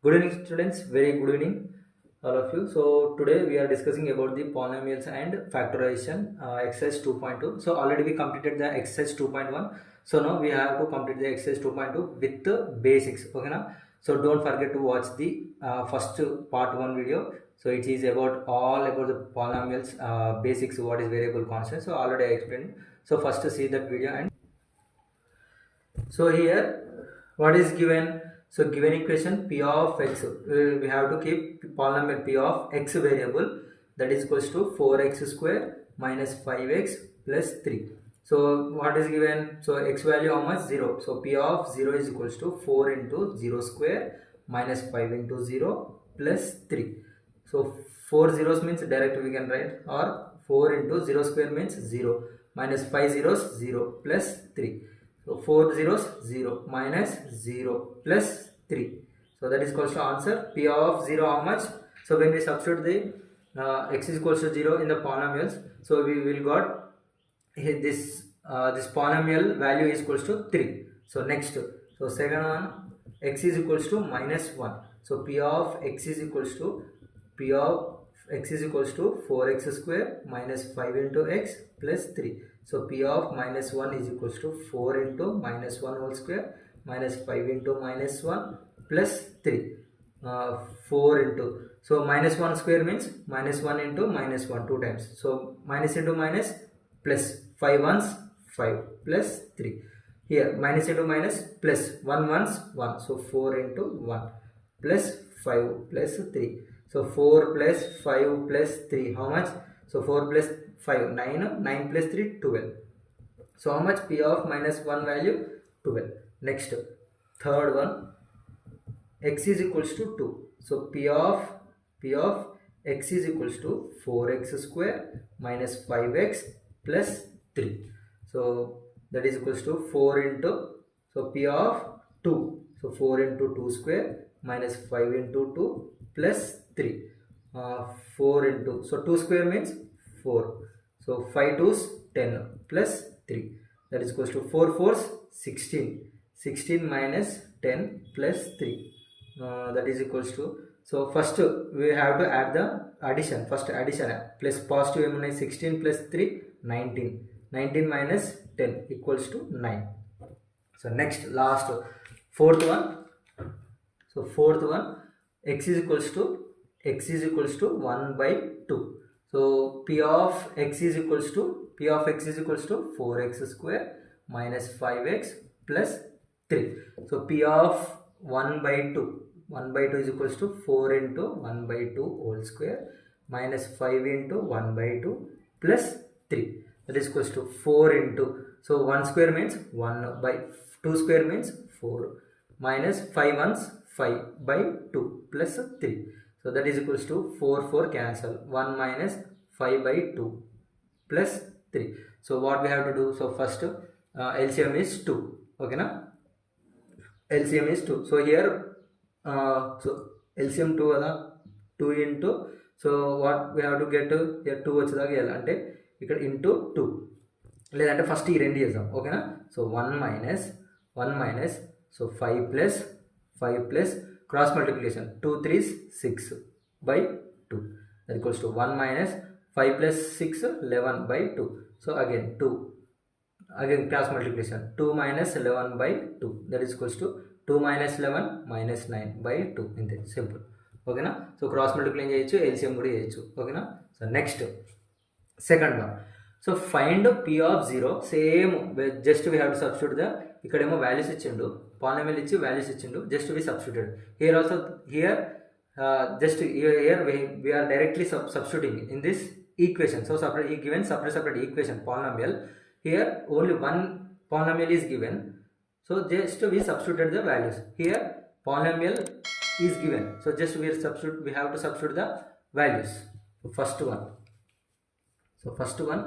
Good evening students, very good evening all of you. So today we are discussing about the polynomials and factorization exercise 2.2. So already we completed the exercise 2.1. So now we have to complete the exercise 2.2 with the basics. Okay now. So don't forget to watch the first part 1 video. So it is about all about the polynomials basics, what is variable constant. So already I explained. So first see that video. And so here what is given? So given equation p of x, we have to keep polynomial p of x variable, that is equals to 4x square minus 5x plus 3. So what is given? So x value how much? 0. So p of 0 is equals to 4 into 0 square minus 5 into 0 plus 3. So 4 zeros means directly we can write, or 4 into 0 square means 0 minus 5 zeros 0 plus 3. So 4 zeros 0 minus 0 plus 3. So that is equals to answer. P of 0 how much? So when we substitute the x is equals to 0 in the polynomials, so we will got this polynomial value is equals to 3. So next, so second one, x is equals to minus 1. So p of x is equals to 4x square minus 5 into x plus 3. So p of minus 1 is equals to 4 into minus 1 whole square minus 5 into minus 1 plus 3. 4 into, so minus 1 square means minus 1 into minus 1 2 times. So minus into minus plus 5 ones 5 plus 3. Here minus into minus plus 1 ones 1. So 4 into 1 plus 5 plus 3. So 4 plus 5 plus 3 how much? So 4 plus 5 9, 9 plus 3 12. So how much? P of minus 1 value 12. Next, third one, x is equals to 2. So p of x is equals to 4x square minus 5x plus 3. So that is equals to 4 into, so p of 2. So 4 into 2 square minus 5 into 2 plus 3. 4 into, so 2 square means 4. So 5 2's 10 plus 3. That is equals to 4 4's 16. 16 minus 10 plus 3. That is equals to, so first we have to add the addition. First addition plus positive 16 plus 3 19. 19 minus 10 equals to 9. So next, last, fourth one. So fourth one, x is equals to 1 by 2. So p of x is equals to 4x square minus 5x plus 3. So p of 1 by 2 is equals to 4 into 1 by 2 whole square minus 5 into 1 by 2 plus 3. That is equals to 4 into, so 1 square means 1 by 2 square means 4 minus 5 ones 5 by 2 plus 3. So that is equals to 4 cancel, 1 minus 5 by 2 plus 3. So what we have to do? So first LCM is 2. Okay na? LCM is 2. So here so LCM 2 2 into, so what we have to get to here 2 వచ్చేదాకా అంటే ఇక్కడ into 2 లేదంటే first ఈ రెండు చేద్దాం. ఓకేనా? So 1 minus so 5 plus cross multiplication 2 3's 6 by 2. That equals to 1 minus 5 plus 6 11 by 2. So again 2, again cross multiplication 2 minus 11 by 2. That is equals to 2 minus 11 minus 9 by 2. ఇంతే simple. ఓకేనా? So cross multiply చేయొచ్చు, LCM కూడా చేయొచ్చు. ఓకేనా? So next second one. So find p of 0. Same just we have to substitute the, ఇక్కడేమో values ఇచ్చిండు, polynomial ఇచ్చి values ఇచ్చిండు, just we substituted. Here also just here we are directly substituting in this equation. So separate given separate equation polynomial, here only one polynomial is given, so just we substituted the values. Here polynomial is given, so just we have to substitute the values. So first one,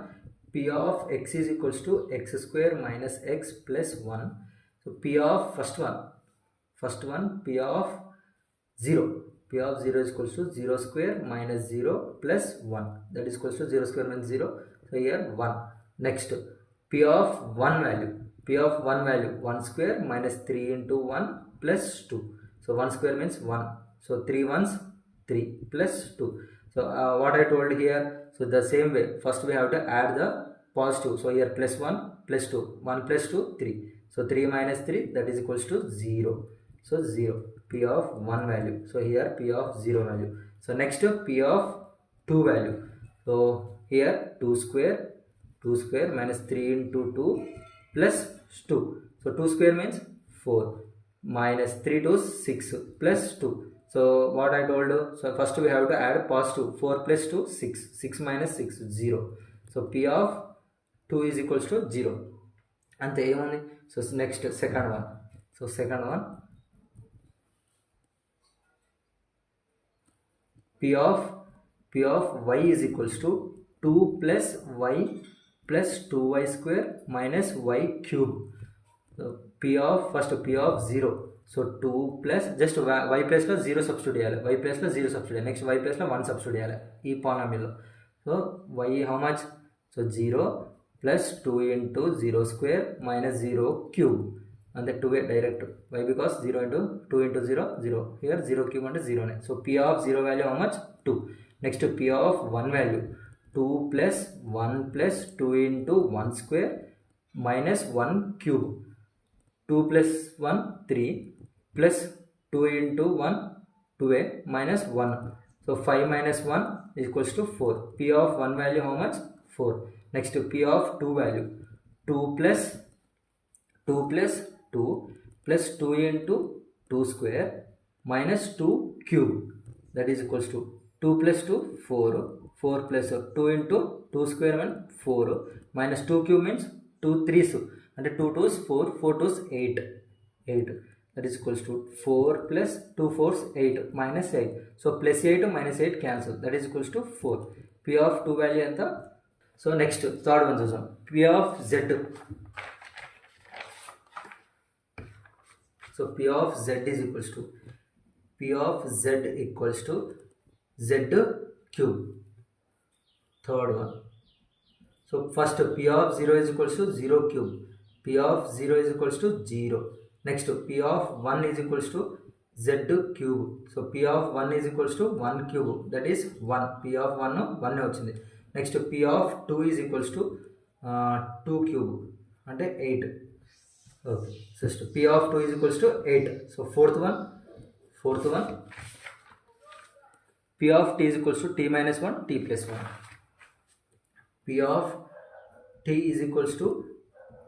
p of x is equals to x square minus x plus 1. So p of first one p of 0 is equals to 0 square minus 0 plus 1. That is equals to 0 square minus 0. So here 1. Next, p of 1 value 1 square minus 3 into 1 plus 2. So 1 square means 1 So 3 ones 3 plus 2. So what I told here, so the same way, first we have to add the positive. So here plus 1 plus 2, 1 plus 2 3. So 3 minus 3, that is equals to 0. So 0, p of 1 value. So here p of 0 value. So next p of 2 value. So here 2 square minus 3 into 2 plus 2. So 2 square means 4 minus 3 to 6 plus 2. So what I told you, so first we have to add positive. 4 plus 2 6, 6 minus 6 0. So p of 2 is equals to 0. And the so next second one. So second one, p of y is equals to 2 plus y plus 2y square minus y cube. So p of first p of 0. So 2 plus just y plus 0 substitute y plus 0 substitute. Next y plus 1 substitute e polynomial. So y how much? So 0 plus 2 into 0 square minus 0 cube. And the 2 direct. Why? Because 0 into 2 into 0 0. Here 0 cube into 0. So p of 0 value how much? 2. Next p of 1 value 2 plus 1 plus 2 into 1 square minus 1 cube. 2 plus 1 3 plus 2 into 1 2a minus 1. So 5 minus 1 is equals to 4. P of 1 value how much? 4. Next p of 2 value 2 plus 2 plus 2 plus 2 into 2 square minus 2 cube, that is equals to 2 plus 2 4, 4 plus 2 into 2 square means 4 minus 2 cube means 2 3s and 2 2s 4, 4 2s 8, 8, that is equals to 4 plus 2 4s 8 minus 8. So plus 8 minus 8 cancel, that is equals to 4. P of 2 value and the so next third one is P of z. So P of z is equals to z cube. Third one. So first P of 0 is equals to 0 cube. P of 0 is equals to 0. Next P of 1 is equals to z cube. So P of 1 is equals to 1 cube. That is 1. P of 1 వచ్చింది. Next P of 2 is equals to 2 cube and 8. Okay. So P of 2 is equals to 8. So fourth one. P of t is equals to t minus 1, t plus 1. P of t is equals to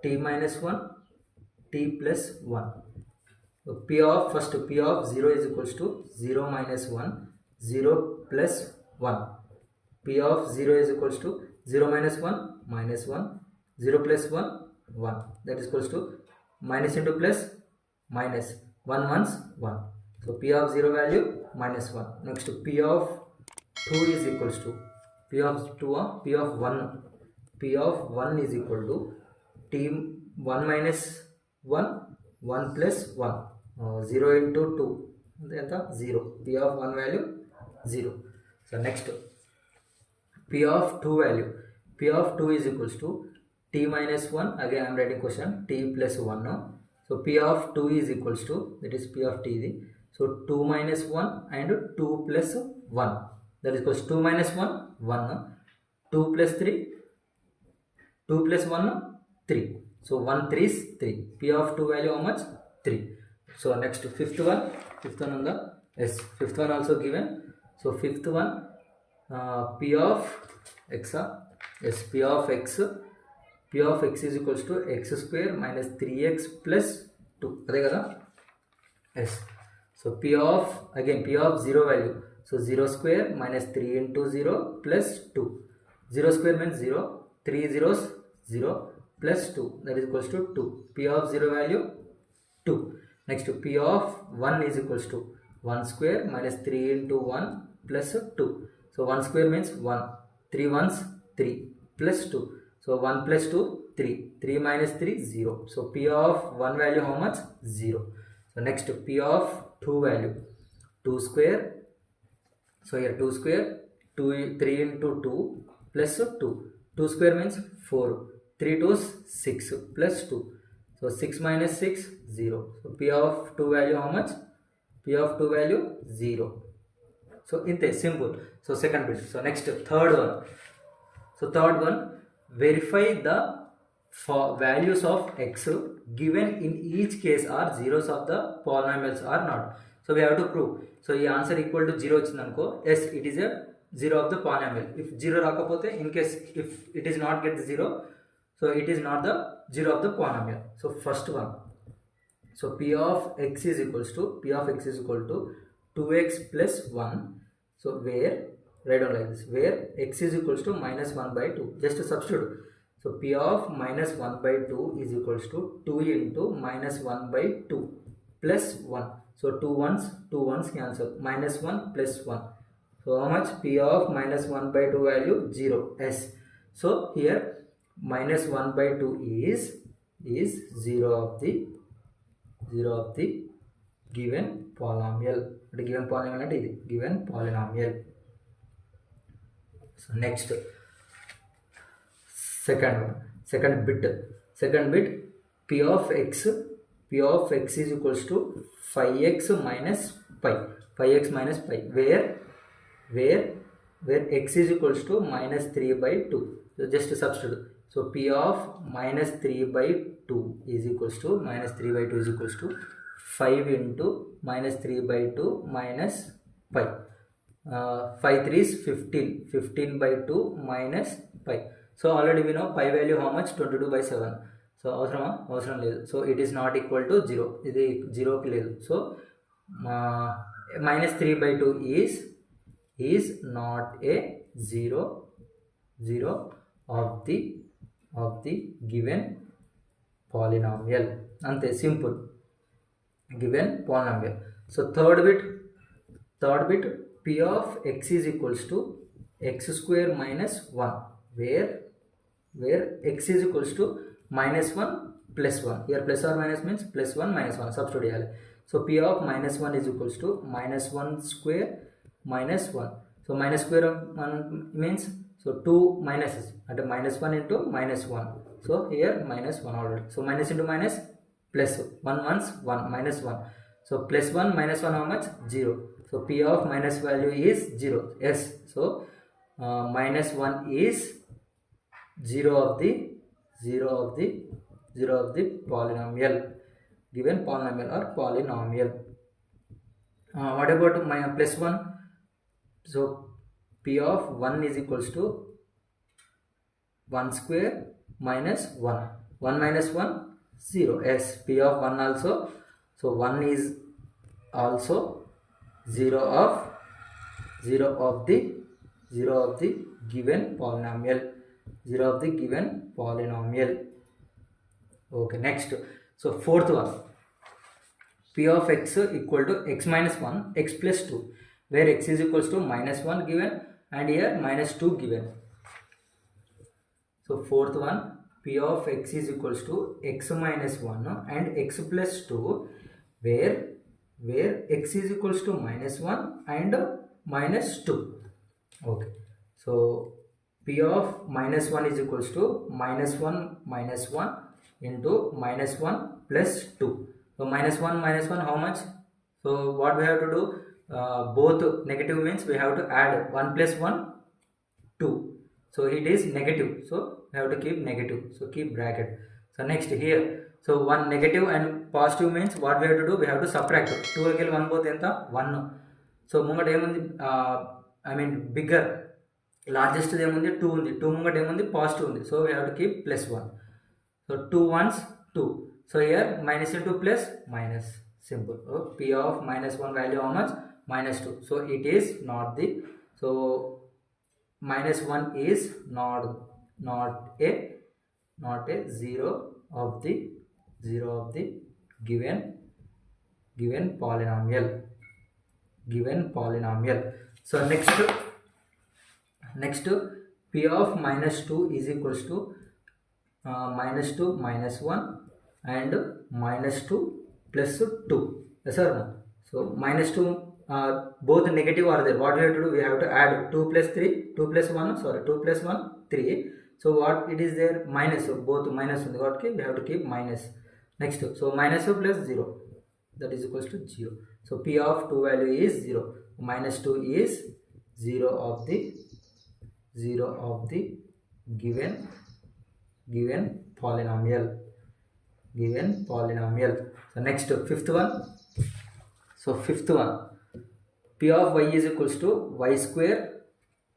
t minus 1, t plus 1. So P of 0 is equals to 0 minus 1, 0 plus 1. P of 0 is equals to 0 minus 1, minus 1, 0 plus 1, 1. That is equals to minus into plus, minus 1 ones 1. So P of 0 value minus 1. Next P of 2 is equals to P of 1. P of 1 is equal to t 1 minus 1, 1 plus 1. 0 into 2. Then 0. P of 1 value 0. So next P of 2 value. P of 2 is equals to t minus 1. Again I am writing question t plus 1 now. So P of 2 is equals to, that is P of t. So 2 minus 1 and 2 plus 1. That is equals 2 minus 1, 1. 2 plus 3, 2 plus 1, 3. So 1 3 is 3. P of 2 value how much? 3. So next fifth one on the yes, fifth one also given. So fifth one P of x, yes, P of x is equals to x square minus 3x plus 2. Yes. So P of 0 value. So 0 square minus 3 into 0 plus 2. 0 square means 0. 3 zeros 0 plus 2. That is equals to 2. P of 0 value 2. Next P of 1 is equals to 1 square minus 3 into 1 plus 2. So 1 square means 1. 3 ones 3 plus 2. So 1 plus 2 3. 3 minus 3 0. So P of 1 value how much? 0. So next P of 2 value 2 square. So here 2 square 3 into 2 plus 2. 2 square means 4. 3 2s 6 plus 2. So 6 minus 6 0. So P of 2 value how much? P of 2 value 0. So inte simple. So second bit. So next third one. So third one, verify the values of x given in each case are zeros of the polynomials or not. So we have to prove. So the answer equal to 0 vachindanko, yes, it is a 0 of the polynomial. If 0 rakapote, in case if it is not get 0, so it is not the 0 of the polynomial. So first one. So P of x is equal to 2x plus 1. So where, write down like this, where x is equals to minus 1 by 2. Just to substitute. So P of minus 1 by 2 is equals to 2 into minus 1 by 2 plus 1. So 2 ones cancel. Minus 1 plus 1. So how much? P of minus 1 by 2 value 0. S. So here minus 1 by 2 is 0 of the given polynomial. The given polynomial is given polynomial. So next, second bit, P of x is equals to 5x minus pi, where x is equals to minus 3 by 2. So just to substitute. So P of minus 3 by 2 is equals to 5 into minus 3 by 2 minus pi. 5 3 is 15 by 2 minus pi. So already we know pi value how much? 22 by 7. So అవసరం లేదు. So it is not equal to 0. ఇది 0 కి లేదు. So minus 3 by 2 is not a 0 of the given polynomial. Ante simple. Given polynomial. So third bit P of x is equals to x square minus 1, where x is equals to minus 1 plus 1. Here plus or minus means plus 1 minus 1. Substitute. So P of minus 1 is equals to minus 1 square minus 1. So minus square of 1 means, so 2 minuses, at minus 1 into minus 1. So here minus 1 already. So minus into minus plus 1 ones 1 minus 1. So plus 1 minus 1 how much? 0. So P of minus value is 0. Yes. So minus 1 is 0 of the polynomial, given polynomial or polynomial. What about my plus 1? So P of 1 is equals to 1 square minus 1. 1 minus 1, 0. Yes, P of 1 also. So 1 is also 0 of the given polynomial. 0 of the given polynomial. Okay, next. So fourth one. P of x equal to x minus 1, x plus 2, where x is equals to minus 1 given and here minus 2 given. So fourth one, P of x is equals to x minus 1 and x plus 2, where x is equals to minus 1 and minus 2. Okay. So P of minus 1 is equals to minus 1 into minus 1 plus 2. So minus 1 how much? So what we have to do? Both negative means we have to add 1 plus 1, 2. So it is negative. So we have to keep negative. So keep bracket. So next here. So one negative and positive means what we have to do? We have to subtract. 2 again 1 both enta 1. So mungat emundi bigger. Largest ఏముంది 2 ఉంది. 2 ముంగట ఏముంది positive ఉంది. So we have to keep plus 1. So 2 ones 2. So here minus into plus minus. Simple. So P of minus 1 value how much? Minus 2. So it is not the, so minus 1 is not a 0 of the given polynomial. So next P of minus 2 is equals to minus 2 minus 1 and minus 2 plus 2. Yes or no? So minus 2 both negative are there. What we have to do? We have to add 2 plus 1 3. So what it is there? Minus. So both minus on the got we have to keep minus. Next, so minus plus 0. that is equals to 0. So p of 2 value is 0. Minus 2 is 0 of the given polynomial. So next, fifth one. So fifth one, p of y is equals to y square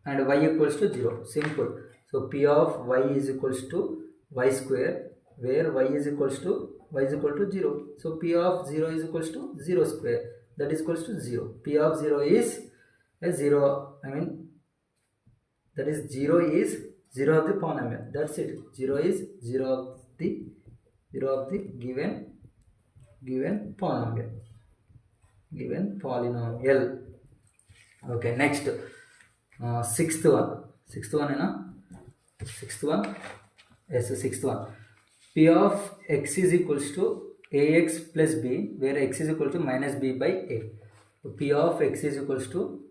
and y equals to 0. Simple. So p of y is equals to y square, where y is equal to 0. So p of 0 is equals to 0 square, that is equals to 0. P of 0 is a 0, that is 0 is 0 of the polynomial. That's it. 0 is 0 of the given polynomial. Okay, next, sixth one. Sixth one. P of x is equals to ax plus b, where x is equal to minus b by a. So P of x is equals to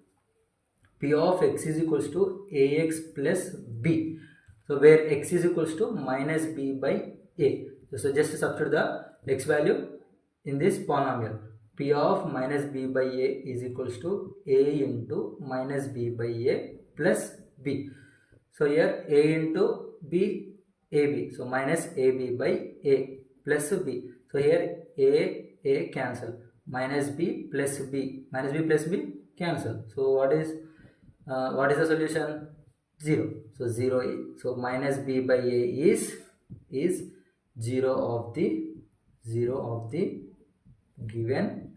ax plus b. So where x is equals to minus b by a. So just substitute the x value in this polynomial. P of minus b by a is equals to a into minus b by a plus b. So here a into b, ab. So minus ab by a plus b. So here a cancel. Minus b plus b cancel. So what is the solution? 0. So 0. So minus b by a is 0 of the given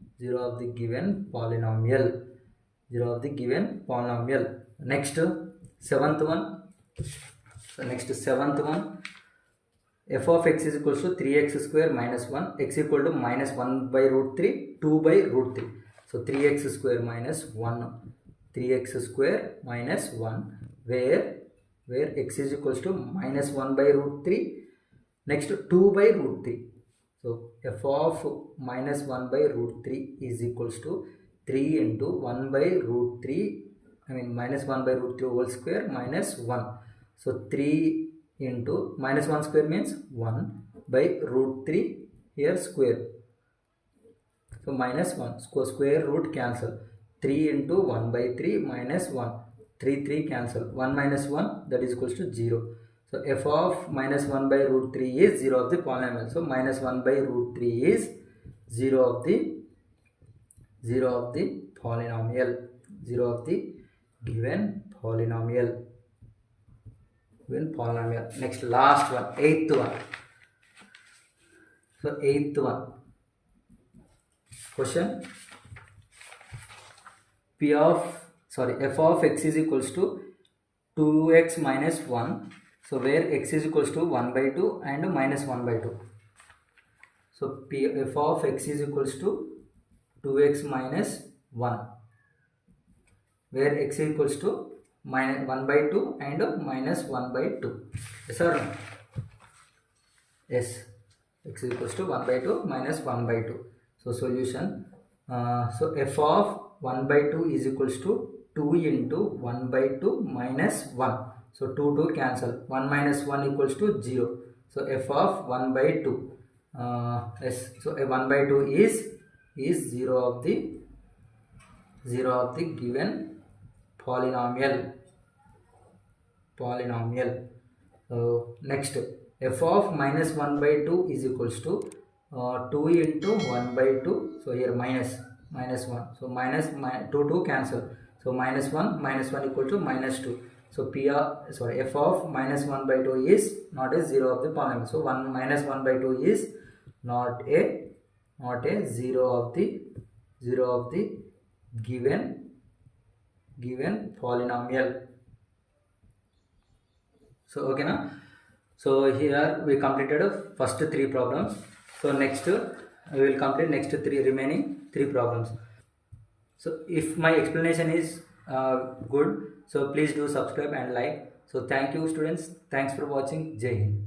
polynomial. Next, seventh one. So next, seventh one, f of x is equals to 3x square minus 1, x equal to minus 1 by root 3, 2 by root 3. So 3x square minus 1, where x is equals to minus 1 by root 3, next 2 by root 3. So f of minus 1 by root 3 is equals to 3 into 1 by root 3, minus 1 by root 3 whole square minus 1. So 3 into minus 1 square means 1 by root 3 here square. So minus 1, square root cancel. 3 into 1 by 3 minus 1. 3 cancel. 1 minus 1, that is equals to 0. So f of minus 1 by root 3 is 0 of the polynomial. So minus 1 by root 3 is 0 of the polynomial. 0 of the given polynomial. Next, last one, eighth one. So eighth one. Question. f of x is equals to 2x minus 1. So where x is equals to 1 by 2 and minus 1 by 2. So f of x is equals to 2x minus 1, where x is equals to minus 1 by 2 and minus 1 by 2. Yes or no? Yes. X is equals to 1 by 2 minus 1 by 2. So solution. So f of 1 by 2 is equals to 2 into 1 by 2 minus 1. So 2 cancel. 1 minus 1 equals to 0. So f of 1 by 2. Yes. So 1 by 2 is 0 of the given polynomial. Next, f of minus 1 by 2 is equals to 2 into 1 by 2. So here minus 1. So minus 2 cancel. So minus 1 equal to minus 2. So f of minus 1 by 2 is not a 0 of the polynomial. So minus 1 by 2 is not a 0 of the given polynomial. So okay now. So here we completed first 3 problems. So next we will complete next remaining 3 problems. So if my explanation is good, so please do subscribe and like. So thank you students. Thanks for watching. Jai Hind.